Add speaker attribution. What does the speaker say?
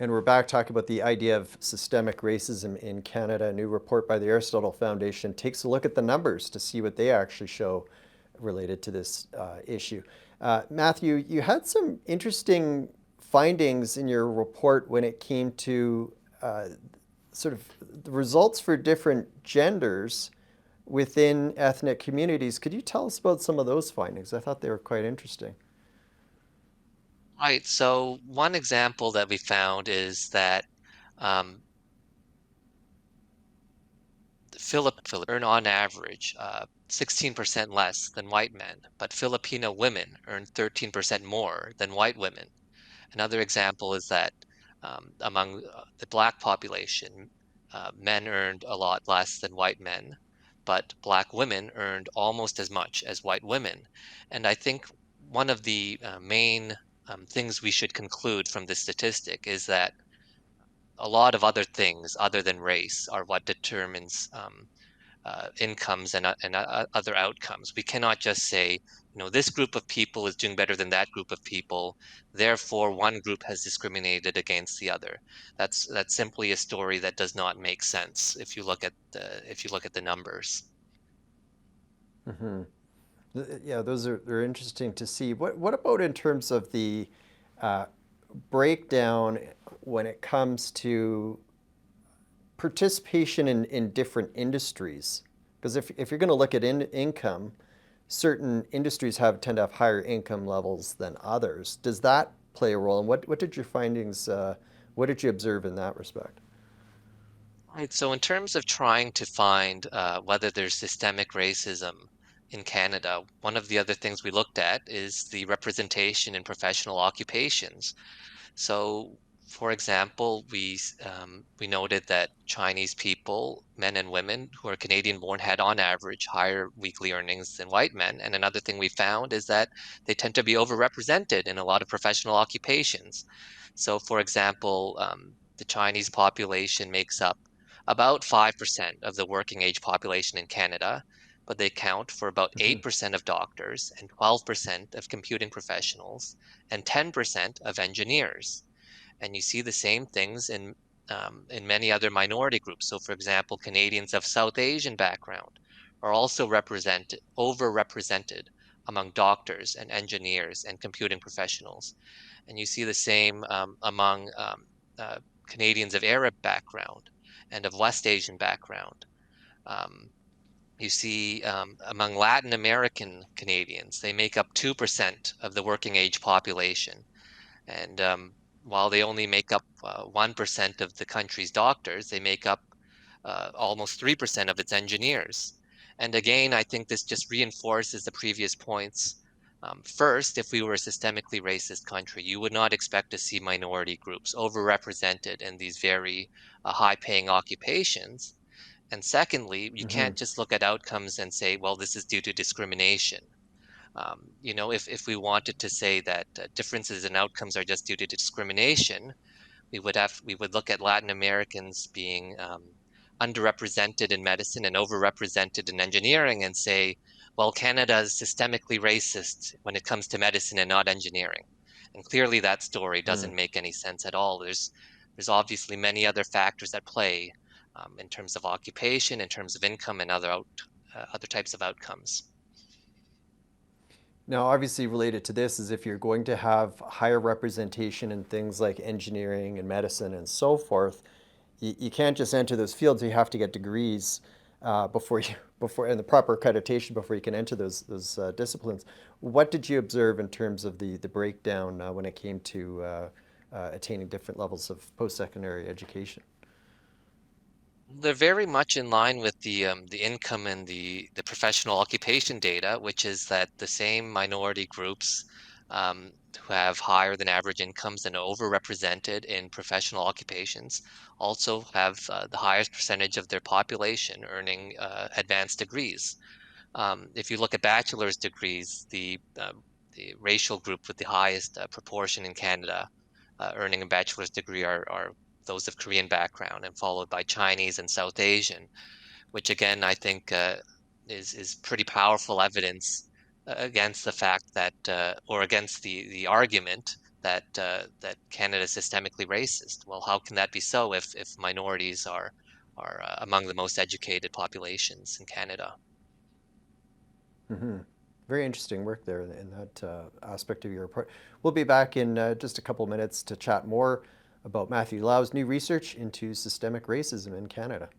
Speaker 1: And we're back talking about the idea of systemic racism in Canada. A new report by the Aristotle Foundation takes a look at the numbers to see what they actually show related to this issue. Matthew, you had some interesting findings in your report when it came to sort of the results for different genders within ethnic communities. Could you tell us about some of those findings? I thought they were quite interesting.
Speaker 2: Right. So one example that we found is that um, Filipino earn on average 16% less than white men, but Filipino women earn 13% more than white women. Another example is that among the Black population, men earned a lot less than white men, but Black women earned almost as much as white women. And I think one of the main things we should conclude from this statistic is that a lot of other things other than race are what determines incomes and other outcomes. We cannot just say, this group of people is doing better than that group of people, therefore one group has discriminated against the other. That's simply a story that does not make sense if you look at the numbers.
Speaker 1: Mm-hmm. Yeah, those are they're interesting to see. What about in terms of the uh, breakdown when it comes to participation in different industries? Because if you're going to look at income, certain industries tend to have higher income levels than others. Does that play a role? And what did your findings, what did you observe in that respect?
Speaker 2: Right. So in terms of trying to find whether there's systemic racism in Canada, one of the other things we looked at is the representation in professional occupations. So, for example, we noted that Chinese people, men and women who are Canadian born, had on average higher weekly earnings than white men. And another thing we found is that they tend to be overrepresented in a lot of professional occupations. So, for example, the Chinese population makes up about 5% of the working age population in Canada, but they count for about
Speaker 1: Mm-hmm.
Speaker 2: 8% of doctors and 12% of computing professionals and 10% of engineers. And you see the same things in many other minority groups. So, for example, Canadians of South Asian background are also overrepresented among doctors and engineers and computing professionals. And you see the same among uh, Canadians of Arab background and of West Asian background. Um, you see among Latin American Canadians, they make up 2% of the working age population. And while they only make up 1% of the country's doctors, they make up almost 3% of its engineers. And again, I think this just reinforces the previous points. First, if we were a systemically racist country, you would not expect to see minority groups overrepresented in these very high paying occupations. And secondly, you
Speaker 1: Mm-hmm.
Speaker 2: can't just look at outcomes and say, well, this is due to discrimination. If we wanted to say that differences in outcomes are just due to discrimination, we would look at Latin Americans being underrepresented in medicine and overrepresented in engineering and say, well, Canada is systemically racist when it comes to medicine and not engineering. And clearly that story
Speaker 1: Mm.
Speaker 2: doesn't make any sense at all. There's obviously many other factors at play in terms of occupation, in terms of income, and other types of outcomes.
Speaker 1: Now, obviously, related to this is if you're going to have higher representation in things like engineering and medicine and so forth, you can't just enter those fields. You have to get degrees before you before and the proper accreditation before you can enter those disciplines. What did you observe in terms of the breakdown when it came to attaining different levels of post-secondary education?
Speaker 2: They're very much in line with the income and the professional occupation data, which is that the same minority groups who have higher than average incomes and are overrepresented in professional occupations also have the highest percentage of their population earning advanced degrees. If you look at bachelor's degrees, the racial group with the highest proportion in Canada earning a bachelor's degree are those of Korean background and followed by Chinese and South Asian, which again I think is pretty powerful evidence against the fact that or against the argument that Canada is systemically racist. Well, how can that be so if minorities are among the most educated populations in Canada?
Speaker 1: Hmm. Very interesting work there in that aspect of your report. We'll be back in just a couple minutes to chat more about Matthew Lau's new research into systemic racism in Canada.